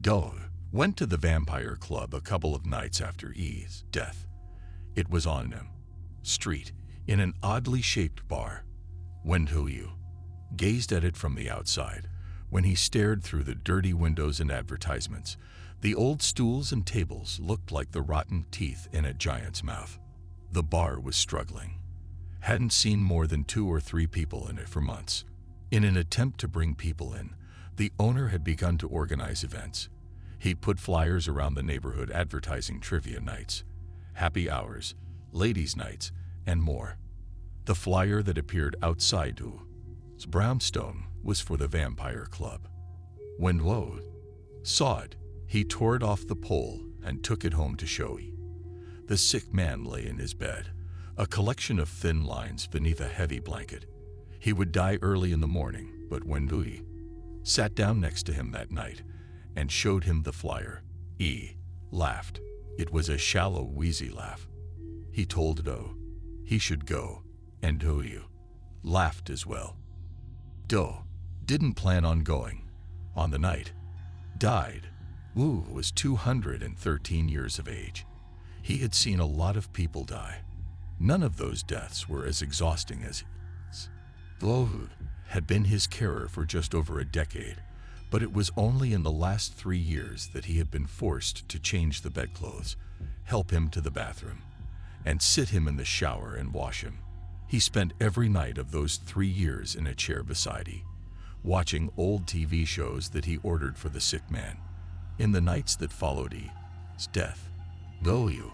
Do went to the vampire club a couple of nights after E's death. It was on M Street in an oddly shaped bar. When Yu gazed at it from the outside, when he stared through the dirty windows and advertisements, the old stools and tables looked like the rotten teeth in a giant's mouth. The bar was struggling. Hadn't seen more than 2 or 3 people in it for months. In an attempt to bring people in, the owner had begun to organize events. He'd put flyers around the neighborhood advertising trivia nights, happy hours, ladies' nights, and more. The flyer that appeared outside Wu's brownstone was for the vampire club. When Wu saw it, he tore it off the pole and took it home to Shoei. The sick man lay in his bed, a collection of thin lines beneath a heavy blanket. He would die early in the morning, but when Wu sat down next to him that night and showed him the flyer, he laughed. It was a shallow, wheezy laugh. He told Do he should go, and Wu laughed as well. Do didn't plan on going. On the night died, Wu was 213 years of age. He had seen a lot of people die. None of those deaths were as exhausting as his. Wu had been his carer for just over a decade, but it was only in the last 3 years that he had been forced to change the bedclothes, help him to the bathroom, and sit him in the shower and wash him. He spent every night of those 3 years in a chair beside he, watching old TV shows that he ordered for the sick man. In the nights that followed E's death, Wu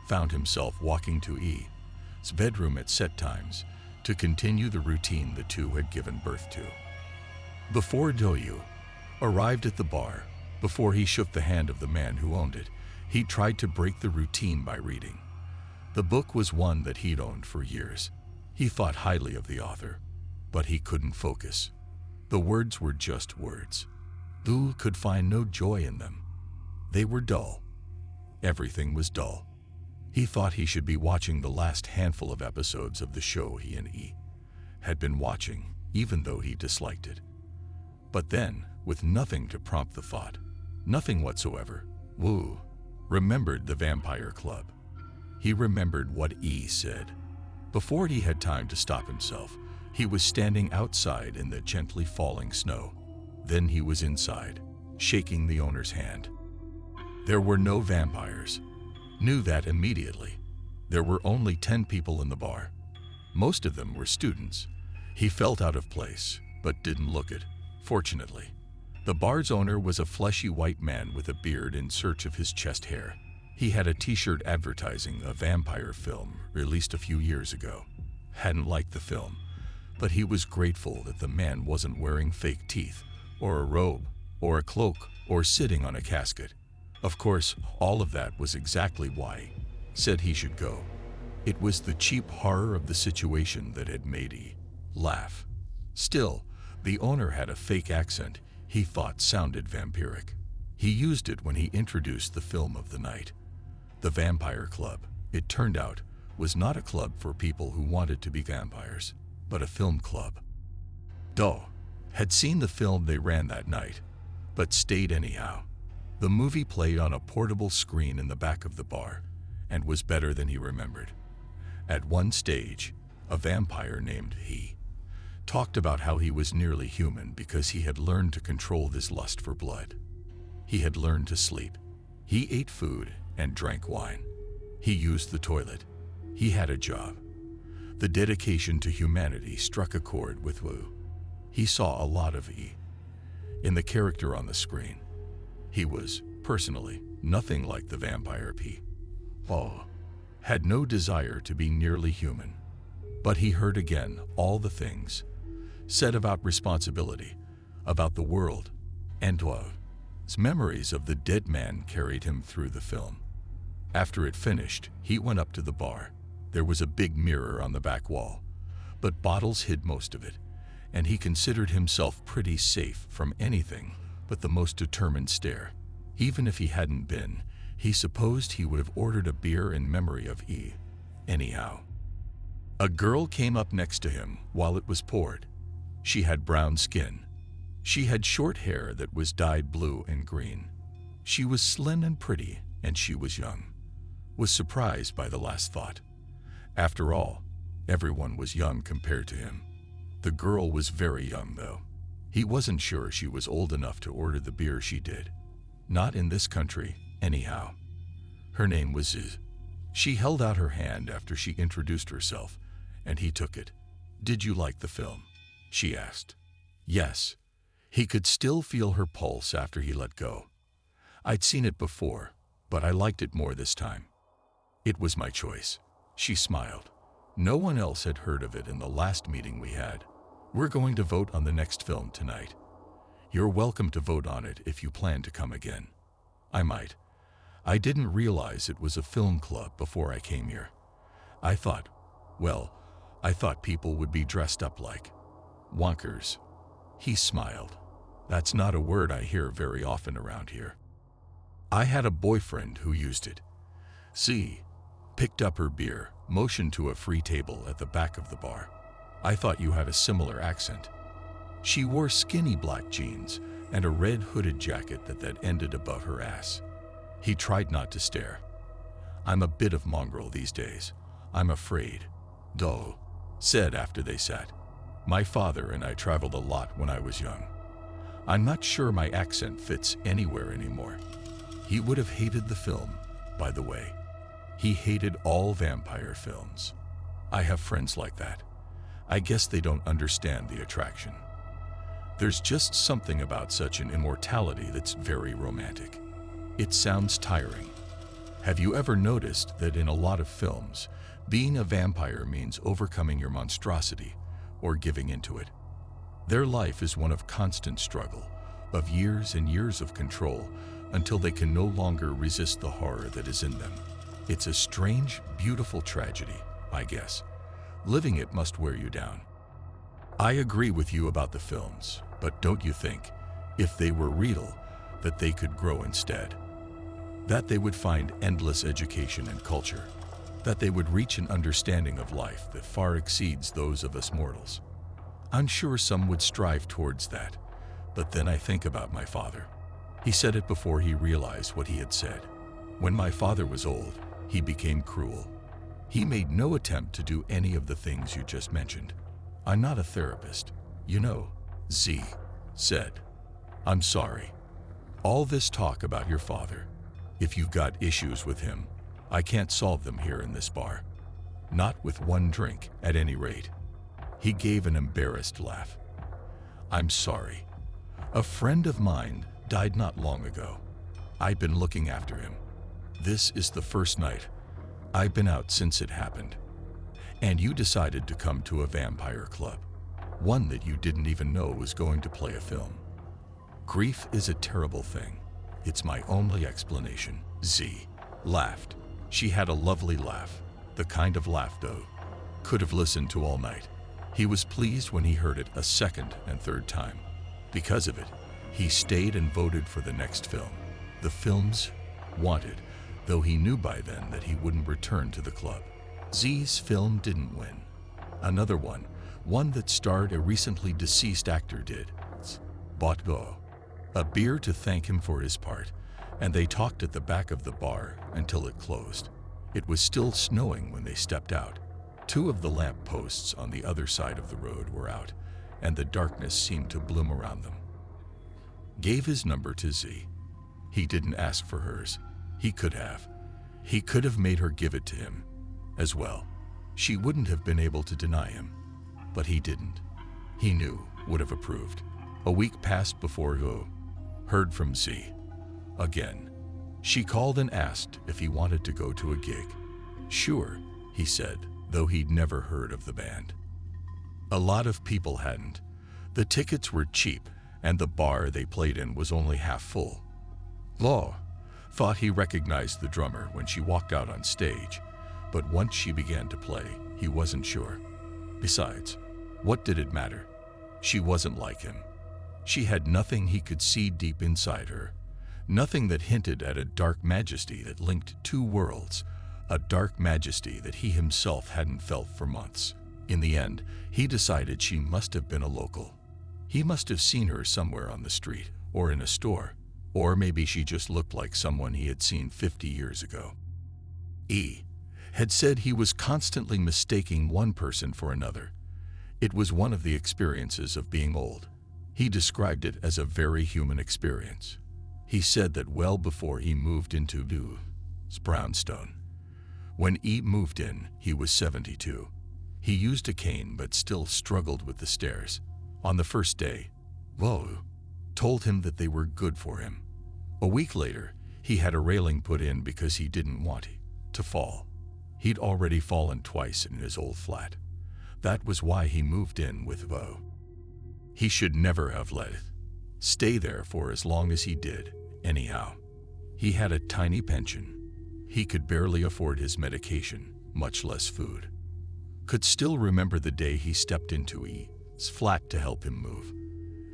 found himself walking to E's bedroom at set times to continue the routine the two had given birth to. Before Wu arrived at the bar, before he shook the hand of the man who owned it, he tried to break the routine by reading. The book was one that he'd owned for years. He thought highly of the author, but he couldn't focus. The words were just words. Wu could find no joy in them. They were dull. Everything was dull. He thought he should be watching the last handful of episodes of the show he and E had been watching, even though he disliked it. But then, with nothing to prompt the thought, nothing whatsoever, Wu remembered the vampire club. He remembered what E said. Before he had time to stop himself, he was standing outside in the gently falling snow. Then he was inside, shaking the owner's hand. There were no vampires. Knew that immediately. There were only 10 people in the bar. Most of them were students. He felt out of place, but didn't look it, fortunately. The bar's owner was a fleshy white man with a beard in search of his chest hair. He had a t-shirt advertising a vampire film released a few years ago. Hadn't liked the film, but he was grateful that the man wasn't wearing fake teeth, or a robe, or a cloak, or sitting on a casket. Of course, all of that was exactly why he said he should go. It was the cheap horror of the situation that had made he laugh. Still, the owner had a fake accent he thought sounded vampiric. He used it when he introduced the film of the night. The Vampire Club, it turned out, was not a club for people who wanted to be vampires, but a film club. Do had seen the film they ran that night, but stayed anyhow. The movie played on a portable screen in the back of the bar and was better than he remembered. At one stage, a vampire named He talked about how he was nearly human because he had learned to control his lust for blood. He had learned to sleep. He ate food and drank wine. He used the toilet. He had a job. The dedication to humanity struck a chord with Wu. He saw a lot of E in the character on the screen. He was, personally, nothing like the vampire P. Had no desire to be nearly human. But he heard again all the things said about responsibility, about the world, and Wu's memories of the dead man carried him through the film. After it finished, he went up to the bar. There was a big mirror on the back wall, but bottles hid most of it, and he considered himself pretty safe from anything but the most determined stare. Even if he hadn't been, he supposed he would have ordered a beer in memory of E. Anyhow, a girl came up next to him while it was poured. She had brown skin. She had short hair that was dyed blue and green. She was slim and pretty, and she was young. Was surprised by the last thought. After all, everyone was young compared to him. The girl was very young, though. He wasn't sure she was old enough to order the beer she did. Not in this country, anyhow. Her name was Ziz. She held out her hand after she introduced herself, and he took it. "Did you like the film?" she asked. Yes. He could still feel her pulse after he let go. "I'd seen it before, but I liked it more this time." "It was my choice." She smiled. "No one else had heard of it in the last meeting we had. We're going to vote on the next film tonight. You're welcome to vote on it if you plan to come again." "I might. I didn't realize it was a film club before I came here. I thought people would be dressed up like wonkers." He smiled. "That's not a word I hear very often around here." "I had a boyfriend who used it." Z picked up her beer, motioned to a free table at the back of the bar. "I thought you had a similar accent." She wore skinny black jeans and a red hooded jacket that ended above her ass. He tried not to stare. "I'm a bit of mongrel these days. I'm afraid," Doe said after they sat. "My father and I traveled a lot when I was young. I'm not sure my accent fits anywhere anymore." He would have hated the film, by the way. He hated all vampire films. "I have friends like that. I guess they don't understand the attraction. There's just something about such an immortality that's very romantic. It sounds tiring. Have you ever noticed that in a lot of films, being a vampire means overcoming your monstrosity or giving into it? Their life is one of constant struggle, of years and years of control, until they can no longer resist the horror that is in them. It's a strange, beautiful tragedy, I guess. Living it must wear you down." "I agree with you about the films, but don't you think, if they were real, that they could grow instead? That they would find endless education and culture, that they would reach an understanding of life that far exceeds those of us mortals? I'm sure some would strive towards that, but then I think about my father. He said it before he realized what he had said. When my father was old, he became cruel. He made no attempt to do any of the things you just mentioned. I'm not a therapist, you know," Z said. "I'm sorry. All this talk about your father, if you've got issues with him, I can't solve them here in this bar. Not with one drink, at any rate." He gave an embarrassed laugh. "I'm sorry. A friend of mine died not long ago. I've been looking after him. This is the first night I've been out since it happened. And you decided to come to a vampire club, one that you didn't even know was going to play a film. Grief is a terrible thing. It's my only explanation." Z laughed. She had a lovely laugh, the kind of laugh Doe could have listened to all night. He was pleased when he heard it a second and third time. Because of it, he stayed and voted for the next film. The films wanted, though he knew by then that he wouldn't return to the club. Z's film didn't win. Another one that starred a recently deceased actor did. Bought Doe a beer to thank him for his part, and they talked at the back of the bar until it closed. It was still snowing when they stepped out. Two of the lamp posts on the other side of the road were out, and the darkness seemed to bloom around them. Gave his number to Z. He didn't ask for hers. He could have. He could have made her give it to him as well. She wouldn't have been able to deny him, but he didn't. He knew, would have approved. A week passed before he heard from Z again. She called and asked if he wanted to go to a gig. Sure, he said, though he'd never heard of the band. A lot of people hadn't. The tickets were cheap, and the bar they played in was only half full. Law thought he recognized the drummer when she walked out on stage, but once she began to play, he wasn't sure. Besides, what did it matter? She wasn't like him. She had nothing he could see deep inside her, nothing that hinted at a dark majesty that linked two worlds, a dark majesty that he himself hadn't felt for months. In the end, he decided she must have been a local. He must have seen her somewhere on the street or in a store. Or maybe she just looked like someone he had seen 50 years ago. E had said he was constantly mistaking one person for another. It was one of the experiences of being old. He described it as a very human experience. He said that well before he moved into brownstone. When E moved in, he was 72. He used a cane but still struggled with the stairs. On the first day, Wo told him that they were good for him. A week later, he had a railing put in because he didn't want to fall. He'd already fallen twice in his old flat. That was why he moved in with Wo. He should never have let it stay there for as long as he did, anyhow. He had a tiny pension. He could barely afford his medication, much less food. Could still remember the day he stepped into E's flat to help him move.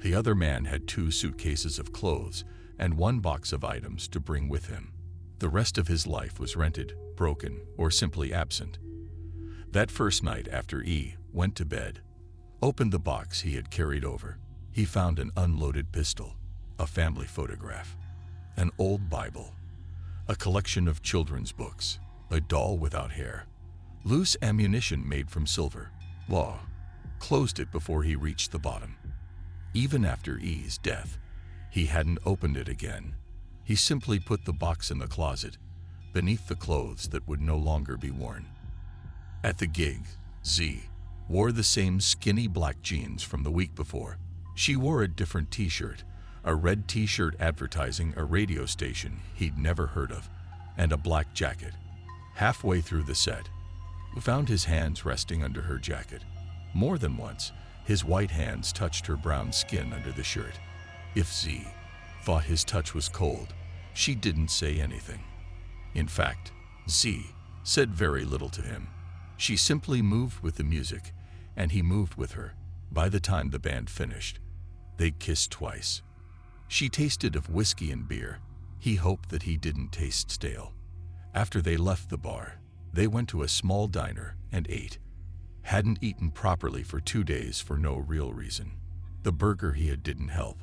The other man had 2 suitcases of clothes and 1 box of items to bring with him. The rest of his life was rented, broken, or simply absent. That first night after E went to bed, opened the box he had carried over, he found an unloaded pistol, a family photograph, an old Bible, a collection of children's books, a doll without hair, loose ammunition made from silver. Law closed it before he reached the bottom. Even after E's death, he hadn't opened it again. He simply put the box in the closet, beneath the clothes that would no longer be worn. At the gig, Z wore the same skinny black jeans from the week before. She wore a different t-shirt, a red t-shirt advertising a radio station he'd never heard of, and a black jacket. Halfway through the set, we found his hands resting under her jacket. More than once, his white hands touched her brown skin under the shirt. If Z thought his touch was cold, she didn't say anything. In fact, Z said very little to him. She simply moved with the music, and he moved with her. By the time the band finished, they kissed twice. She tasted of whiskey and beer. He hoped that he didn't taste stale. After they left the bar, they went to a small diner and ate. Hadn't eaten properly for 2 days for no real reason. The burger he had didn't help.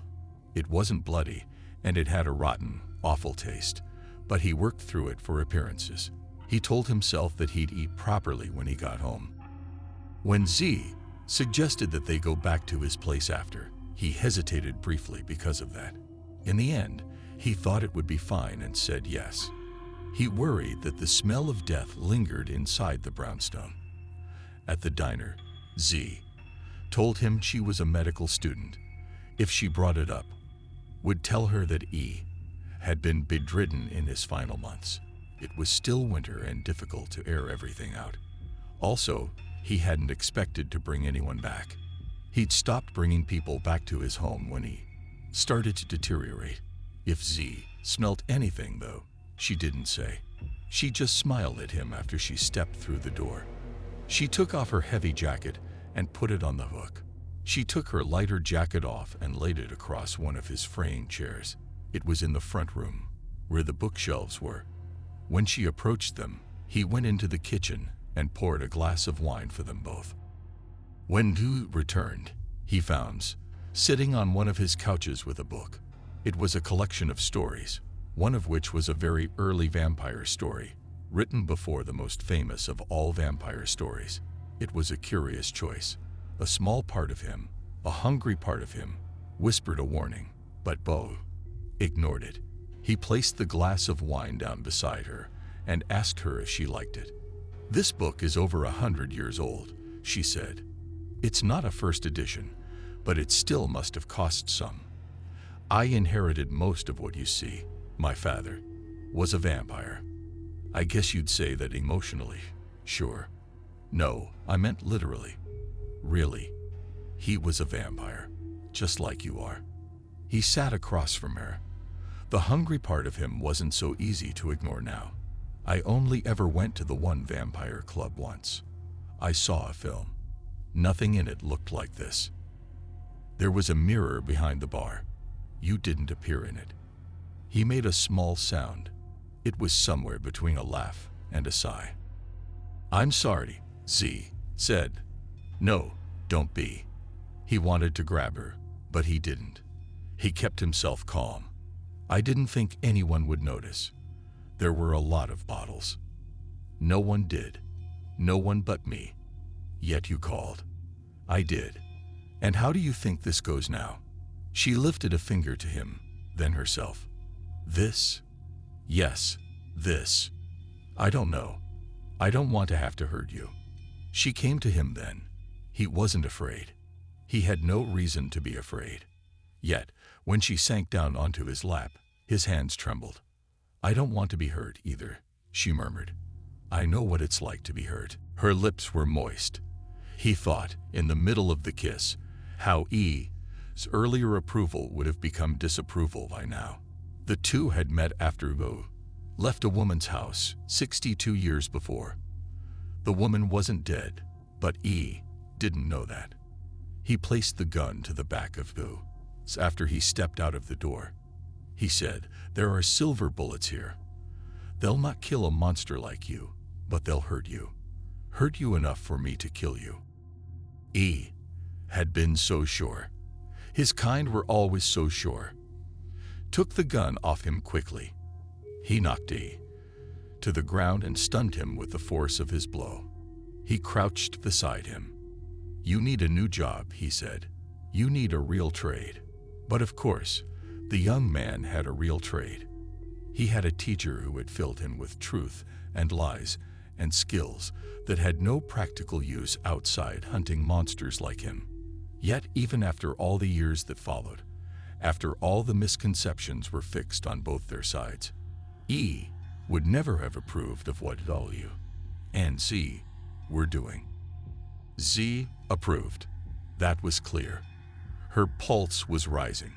It wasn't bloody, and it had a rotten, awful taste, but he worked through it for appearances. He told himself that he'd eat properly when he got home. When Z suggested that they go back to his place after, he hesitated briefly because of that. In the end, he thought it would be fine and said yes. He worried that the smell of death lingered inside the brownstone. At the diner, Z told him she was a medical student. If she brought it up, would tell her that E had been bedridden in his final months. It was still winter and difficult to air everything out. Also, he hadn't expected to bring anyone back. He'd stopped bringing people back to his home when he started to deteriorate. If Z smelt anything, though, she didn't say. She just smiled at him after she stepped through the door. She took off her heavy jacket and put it on the hook. She took her lighter jacket off and laid it across one of his fraying chairs. It was in the front room, where the bookshelves were. When she approached them, he went into the kitchen and poured a glass of wine for them both. When Du returned, he found sitting on one of his couches with a book. It was a collection of stories, one of which was a very early vampire story, written before the most famous of all vampire stories. It was a curious choice. A small part of him, a hungry part of him, whispered a warning, but Bo ignored it. He placed the glass of wine down beside her and asked her if she liked it. "This book is over 100 years old," she said. "It's not a first edition, but it still must have cost some. I inherited most of what you see. My father was a vampire. I guess you'd say that emotionally, sure. No, I meant literally. Really, he was a vampire, just like you are." He sat across from her. The hungry part of him wasn't so easy to ignore now. "I only ever went to the one vampire club once. I saw a film. Nothing in it looked like this. There was a mirror behind the bar. You didn't appear in it." He made a small sound. It was somewhere between a laugh and a sigh. "I'm sorry," Z said. "No, don't be." He wanted to grab her, but he didn't. He kept himself calm. I didn't think anyone would notice. There were a lot of bottles. No one did. No one but me. Yet you called. I did. And how do you think this goes now? She lifted a finger to him, then herself. This? Yes, this. I don't know. I don't want to have to hurt you. She came to him then. He wasn't afraid. He had no reason to be afraid. Yet, when she sank down onto his lap, his hands trembled. I don't want to be hurt either, she murmured. I know what it's like to be hurt. Her lips were moist. He thought, in the middle of the kiss, how E's earlier approval would have become disapproval by now. The two had met after Wu left a woman's house 62 years before. The woman wasn't dead, but E didn't know that. He placed the gun to the back of Wu after he stepped out of the door. He said, there are silver bullets here. They'll not kill a monster like you, but they'll hurt you. Hurt you enough for me to kill you. E had been so sure. His kind were always so sure. Took the gun off him quickly. He knocked E to the ground and stunned him with the force of his blow. He crouched beside him. You need a new job, he said. You need a real trade. But of course, the young man had a real trade. He had a teacher who had filled him with truth and lies and skills that had no practical use outside hunting monsters like him. Yet even after all the years that followed, after all the misconceptions were fixed on both their sides, E would never have approved of what W and Z were doing. Z approved. That was clear. Her pulse was rising.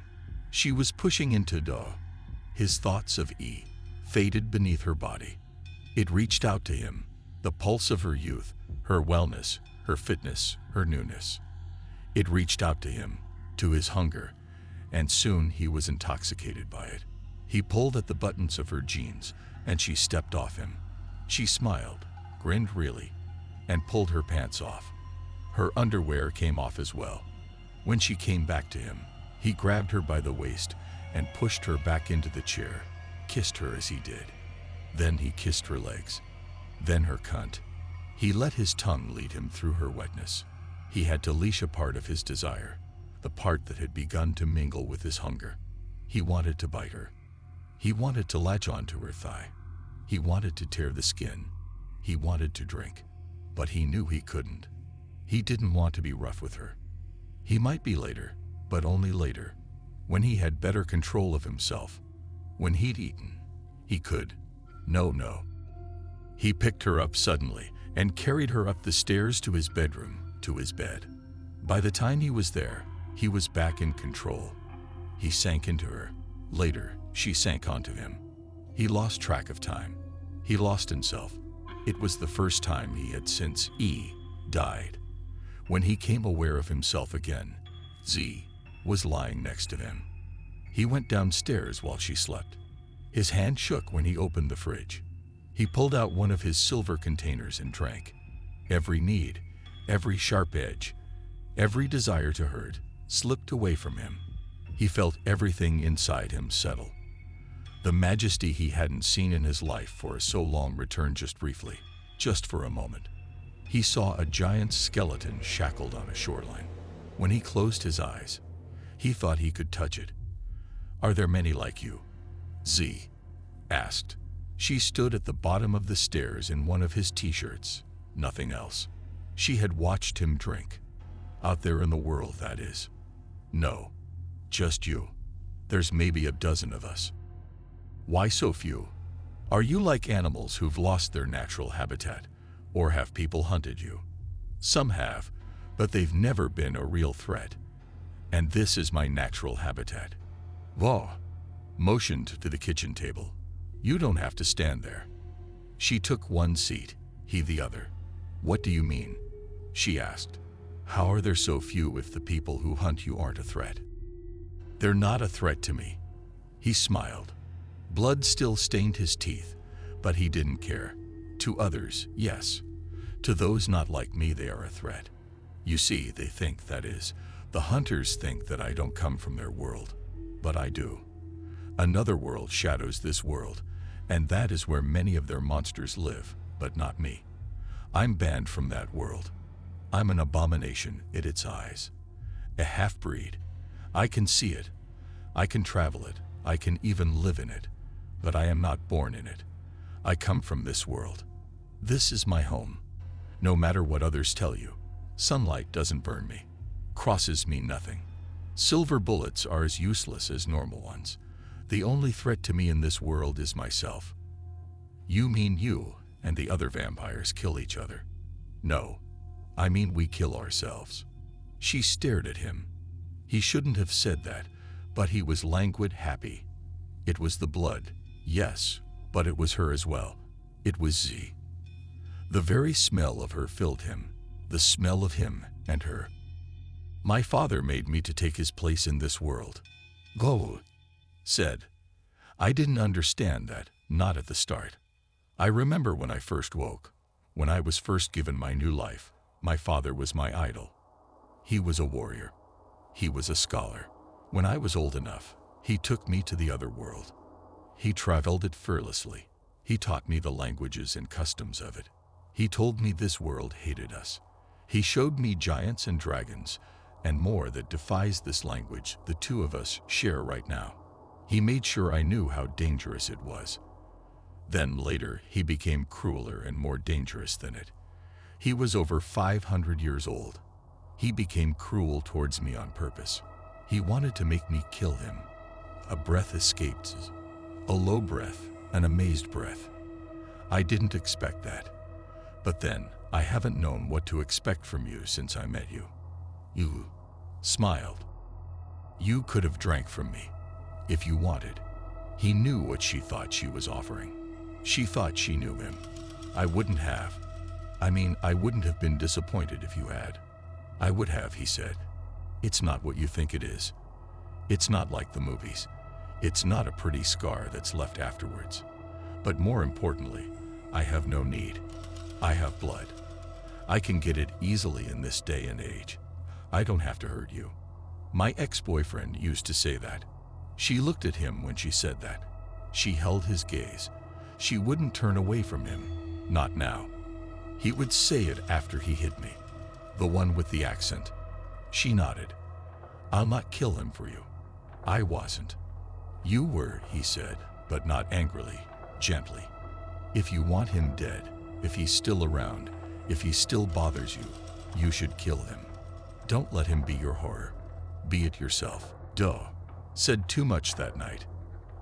She was pushing into Do. His thoughts of E faded beneath her body. It reached out to him, the pulse of her youth, her wellness, her fitness, her newness. It reached out to him, to his hunger, and soon he was intoxicated by it. He pulled at the buttons of her jeans, and she stepped off him. She smiled, grinned really, and pulled her pants off. Her underwear came off as well. When she came back to him, he grabbed her by the waist and pushed her back into the chair, kissed her as he did. Then he kissed her legs, then her cunt. He let his tongue lead him through her wetness. He had to leash a part of his desire, the part that had begun to mingle with his hunger. He wanted to bite her. He wanted to latch onto her thigh. He wanted to tear the skin. He wanted to drink, but he knew he couldn't. He didn't want to be rough with her. He might be later, but only later, when he had better control of himself. When he'd eaten, he could. No. He picked her up suddenly and carried her up the stairs to his bedroom, to his bed. By the time he was there, he was back in control. He sank into her. Later, she sank onto him. He lost track of time. He lost himself. It was the first time he had since E died. When he came aware of himself again, Z was lying next to him. He went downstairs while she slept. His hand shook when he opened the fridge. He pulled out one of his silver containers and drank. Every need, every sharp edge, every desire to hurt slipped away from him. He felt everything inside him settle. The majesty he hadn't seen in his life for so long returned just briefly, just for a moment. He saw a giant skeleton shackled on a shoreline. When he closed his eyes, he thought he could touch it. Are there many like you? Z asked. She stood at the bottom of the stairs in one of his t-shirts, nothing else. She had watched him drink. Out there in the world, that is. No, just you. There's maybe a dozen of us. Why so few? Are you like animals who've lost their natural habitat, or have people hunted you? Some have, but they've never been a real threat. And this is my natural habitat. Vaugh motioned to the kitchen table. You don't have to stand there. She took one seat, he the other. What do you mean? She asked. How are there so few if the people who hunt you aren't a threat? They're not a threat to me. He smiled. Blood still stained his teeth, but he didn't care. To others, yes. To those not like me, they are a threat. You see, they think, that is, the hunters think that I don't come from their world. But I do. Another world shadows this world, and that is where many of their monsters live, but not me. I'm banned from that world. I'm an abomination in its eyes. A half-breed. I can see it. I can travel it. I can even live in it. But I am not born in it. I come from this world. This is my home. No matter what others tell you, sunlight doesn't burn me. Crosses mean nothing. Silver bullets are as useless as normal ones. The only threat to me in this world is myself. You mean you and the other vampires kill each other? No, I mean we kill ourselves. She stared at him. He shouldn't have said that, but he was languid, happy. It was the blood, yes, but it was her as well. It was Z. The very smell of her filled him, the smell of him and her. My father made me to take his place in this world. Go, said. I didn't understand that, not at the start. I remember when I first woke, when I was first given my new life, my father was my idol. He was a warrior. He was a scholar. When I was old enough, he took me to the other world. He traveled it fearlessly. He taught me the languages and customs of it. He told me this world hated us. He showed me giants and dragons, and more that defies this language the two of us share right now. He made sure I knew how dangerous it was. Then later, he became crueler and more dangerous than it. He was over 500 years old. He became cruel towards me on purpose. He wanted to make me kill him. A breath escaped, a low breath, an amazed breath. I didn't expect that. But then, I haven't known what to expect from you since I met you. You smiled. You could have drank from me, if you wanted. He knew what she thought she was offering. She thought she knew him. I wouldn't have. I wouldn't have been disappointed if you had. I would have, he said. It's not what you think it is. It's not like the movies. It's not a pretty scar that's left afterwards. But more importantly, I have no need. I have blood. I can get it easily in this day and age. I don't have to hurt you. My ex-boyfriend used to say that. She looked at him when she said that. She held his gaze. She wouldn't turn away from him. Not now. He would say it after he hit me. The one with the accent. She nodded. I'll not kill him for you. I wasn't. You were, he said, but not angrily, gently. If you want him dead, if he's still around, if he still bothers you, you should kill him. Don't let him be your horror. Be it yourself. Duh. Said too much that night.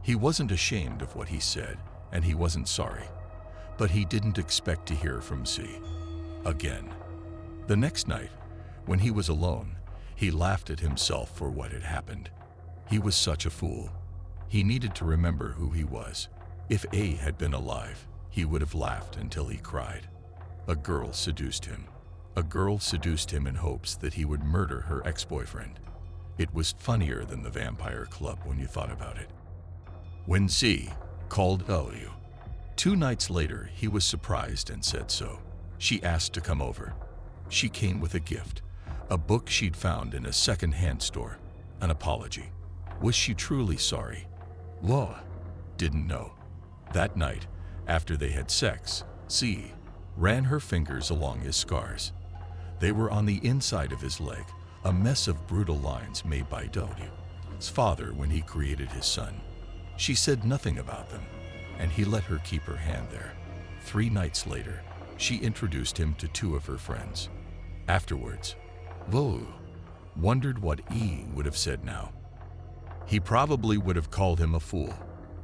He wasn't ashamed of what he said, and he wasn't sorry. But he didn't expect to hear from Z again. The next night, when he was alone, he laughed at himself for what had happened. He was such a fool. He needed to remember who he was. If A had been alive, he would have laughed until he cried. A girl seduced him. A girl seduced him in hopes that he would murder her ex-boyfriend. It was funnier than the vampire club when you thought about it. When Z called W, 2 nights later, he was surprised and said so. She asked to come over. She came with a gift, a book she'd found in a second-hand store, an apology. Was she truly sorry? Law didn't know. That night, after they had sex, Z ran her fingers along his scars. They were on the inside of his leg, a mess of brutal lines made by W's father when he created his son. She said nothing about them, and he let her keep her hand there. 3 nights later, she introduced him to 2 of her friends. Afterwards, W wondered what E would have said now. He probably would have called him a fool.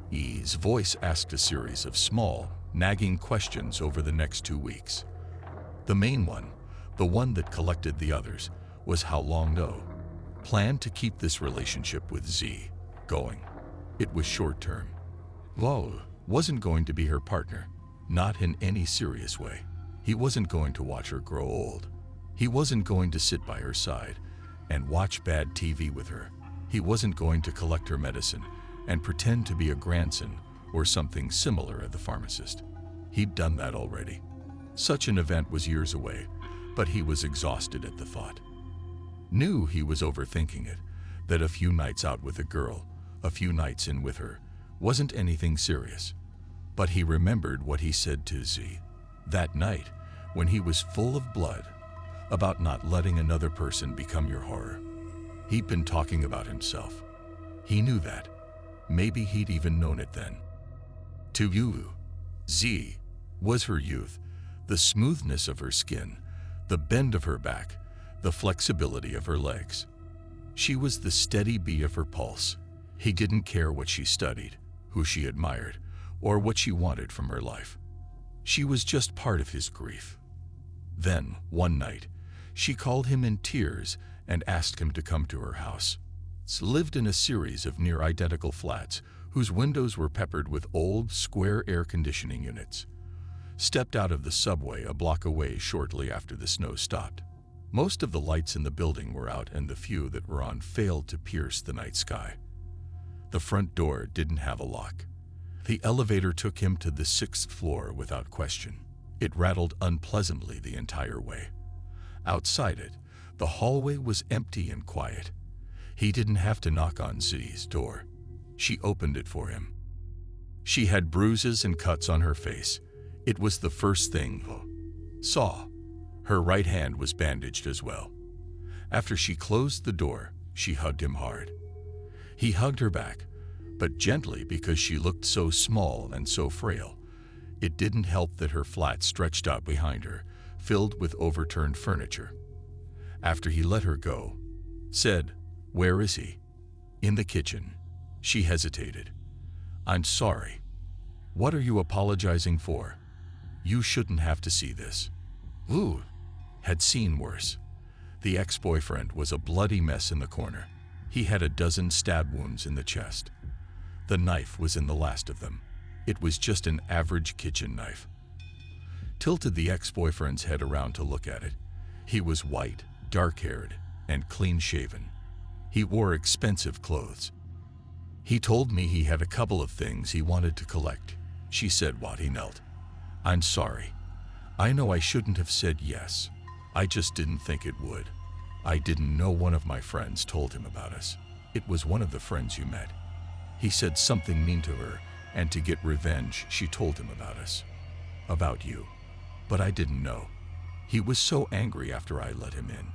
E's voice asked a series of small, nagging questions over the next 2 weeks. The main one, the one that collected the others, was how long W planned to keep this relationship with Z going. It was short-term. W wasn't going to be her partner, not in any serious way. He wasn't going to watch her grow old. He wasn't going to sit by her side and watch bad TV with her. He wasn't going to collect her medicine and pretend to be a grandson or something similar at the pharmacist. He'd done that already. Such an event was years away, but he was exhausted at the thought. Knew he was overthinking it, that a few nights out with a girl a few nights in with her, wasn't anything serious. But he remembered what he said to Z that night when he was full of blood about not letting another person become your horror. He'd been talking about himself. He knew that. Maybe he'd even known it then. To you, Z was her youth, the smoothness of her skin, the bend of her back, the flexibility of her legs. She was the steady beat of her pulse. He didn't care what she studied, who she admired, or what she wanted from her life. She was just part of his grief. Then, one night, she called him in tears and asked him to come to her house. She lived in a series of near-identical flats whose windows were peppered with old, square air conditioning units. Stepped out of the subway a block away shortly after the snow stopped. Most of the lights in the building were out and the few that were on failed to pierce the night sky. The front door didn't have a lock. The elevator took him to the 6th floor without question. It rattled unpleasantly the entire way. Outside it, the hallway was empty and quiet. He didn't have to knock on Z's door. She opened it for him. She had bruises and cuts on her face. It was the first thing he saw. Her right hand was bandaged as well. After she closed the door, she hugged him hard. He hugged her back, but gently because she looked so small and so frail. It didn't help that her flat stretched out behind her, filled with overturned furniture. After he let her go, said, "Where is he?" "In the kitchen." She hesitated. "I'm sorry." "What are you apologizing for? You shouldn't have to see this." Wu had seen worse. The ex-boyfriend was a bloody mess in the corner. He had a dozen stab wounds in the chest. The knife was in the last of them. It was just an average kitchen knife. Tilted the ex-boyfriend's head around to look at it. He was white, dark-haired, and clean-shaven. He wore expensive clothes. He told me he had a couple of things he wanted to collect, she said while he knelt. "I'm sorry. I know I shouldn't have said yes. I just didn't think it would. I didn't know one of my friends told him about us. It was one of the friends you met. He said something mean to her, and to get revenge, she told him about us. About you. But I didn't know. He was so angry after I let him in.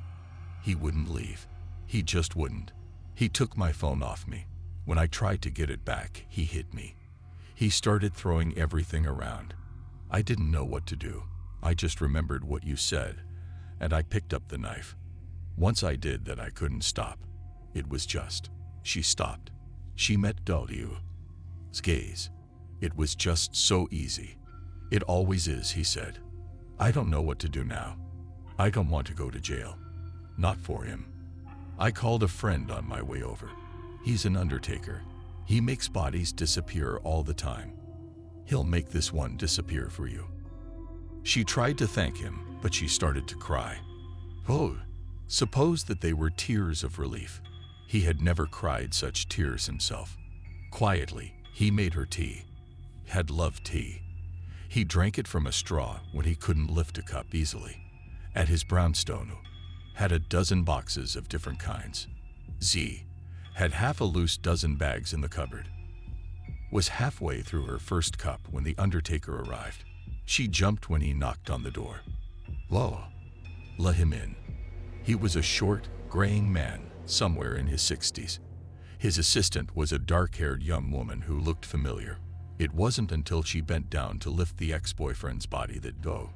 He wouldn't leave. He just wouldn't. He took my phone off me. When I tried to get it back, he hit me. He started throwing everything around. I didn't know what to do. I just remembered what you said, and I picked up the knife. Once I did that, I couldn't stop. It was just." She stopped. She met Daliu's gaze. "It was just so easy. It always is," he said. "I don't know what to do now. I don't want to go to jail. Not for him. I called a friend on my way over. He's an undertaker. He makes bodies disappear all the time. He'll make this one disappear for you." She tried to thank him, but she started to cry. Oh, suppose that they were tears of relief. He had never cried such tears himself. Quietly, he made her tea. Had loved tea. He drank it from a straw when he couldn't lift a cup easily. At his brownstone, had a dozen boxes of different kinds. Z had half a loose dozen bags in the cupboard. Was halfway through her first cup when the undertaker arrived. She jumped when he knocked on the door. Whoa. Let him in. He was a short, graying man, somewhere in his 60s. His assistant was a dark-haired young woman who looked familiar. It wasn't until she bent down to lift the ex-boyfriend's body that Do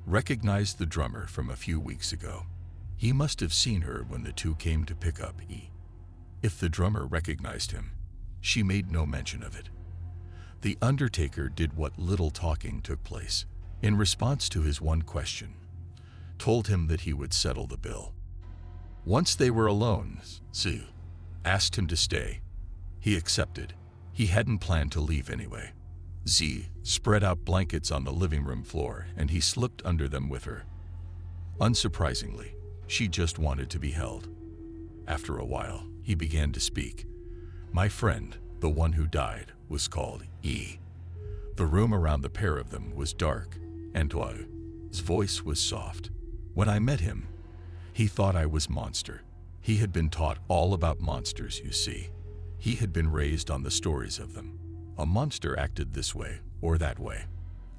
recognized the drummer from a few weeks ago. He must have seen her when the two came to pick up E. If the drummer recognized him, she made no mention of it. The undertaker did what little talking took place. In response to his one question, told him that he would settle the bill. Once they were alone, Sue asked him to stay. He accepted. He hadn't planned to leave anyway. Z spread out blankets on the living room floor and he slipped under them with her. Unsurprisingly, she just wanted to be held. After a while, he began to speak. My friend, the one who died, was called E. The room around the pair of them was dark, and his voice was soft. When I met him, he thought I was monster. He had been taught all about monsters, you see. He had been raised on the stories of them. A monster acted this way or that way.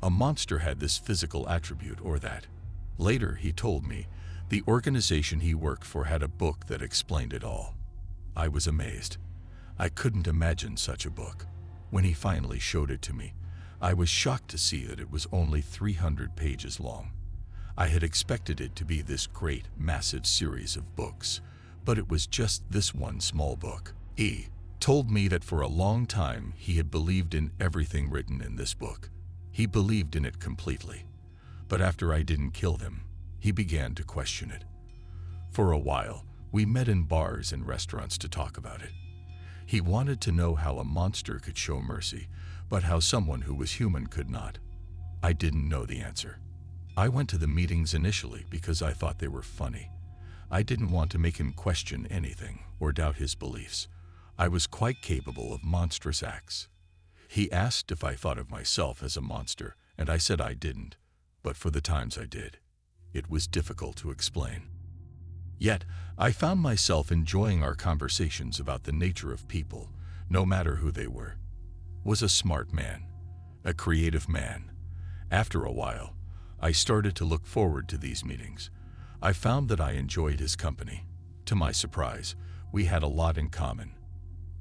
A monster had this physical attribute or that. Later, he told me, the organization he worked for had a book that explained it all. I was amazed. I couldn't imagine such a book. When he finally showed it to me, I was shocked to see that it was only 300 pages long. I had expected it to be this great, massive series of books, but it was just this one small book. He told me that for a long time he had believed in everything written in this book. He believed in it completely. But after I didn't kill them, he began to question it. For a while, we met in bars and restaurants to talk about it. He wanted to know how a monster could show mercy, but how someone who was human could not. I didn't know the answer. I went to the meetings initially because I thought they were funny. I didn't want to make him question anything or doubt his beliefs. I was quite capable of monstrous acts. He asked if I thought of myself as a monster, and I said I didn't, but for the times I did, it was difficult to explain. Yet, I found myself enjoying our conversations about the nature of people, no matter who they were. Was a smart man, a creative man. After a while, I started to look forward to these meetings. I found that I enjoyed his company. To my surprise, we had a lot in common.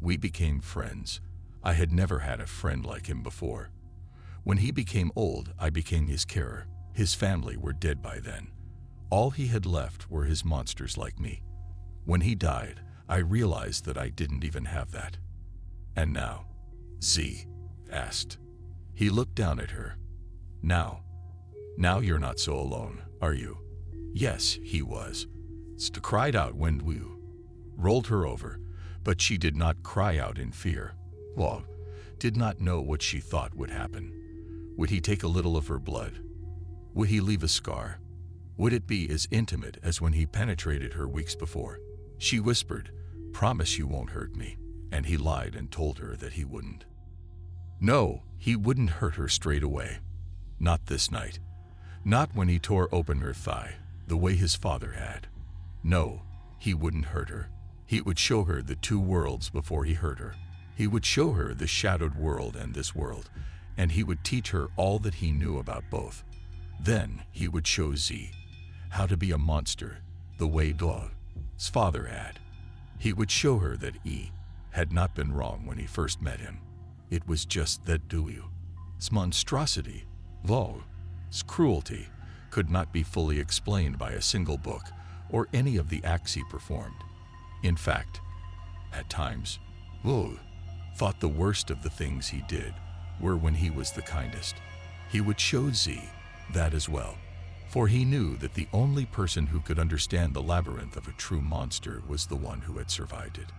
We became friends. I had never had a friend like him before. When he became old, I became his carer. His family were dead by then. All he had left were his monsters like me. When he died, I realized that I didn't even have that. And now, Z asked. He looked down at her. Now you're not so alone, are you? Yes, he was. St cried out when we rolled her over, but she did not cry out in fear. Well, did not know what she thought would happen. Would he take a little of her blood? Would he leave a scar? Would it be as intimate as when he penetrated her weeks before? She whispered, "Promise you won't hurt me," and he lied and told her that he wouldn't. No, he wouldn't hurt her straight away. Not this night. Not when he tore open her thigh, the way his father had. No, he wouldn't hurt her. He would show her the two worlds before he hurt her. He would show her the shadowed world and this world, and he would teach her all that he knew about both. Then he would show Z how to be a monster, the way Dog's father had. He would show her that E had not been wrong when he first met him. It was just that Dewey's monstrosity, Log's cruelty, could not be fully explained by a single book or any of the acts he performed. In fact, at times, Log thought the worst of the things he did were when he was the kindest. He would show Z that as well, for he knew that the only person who could understand the labyrinth of a true monster was the one who had survived it.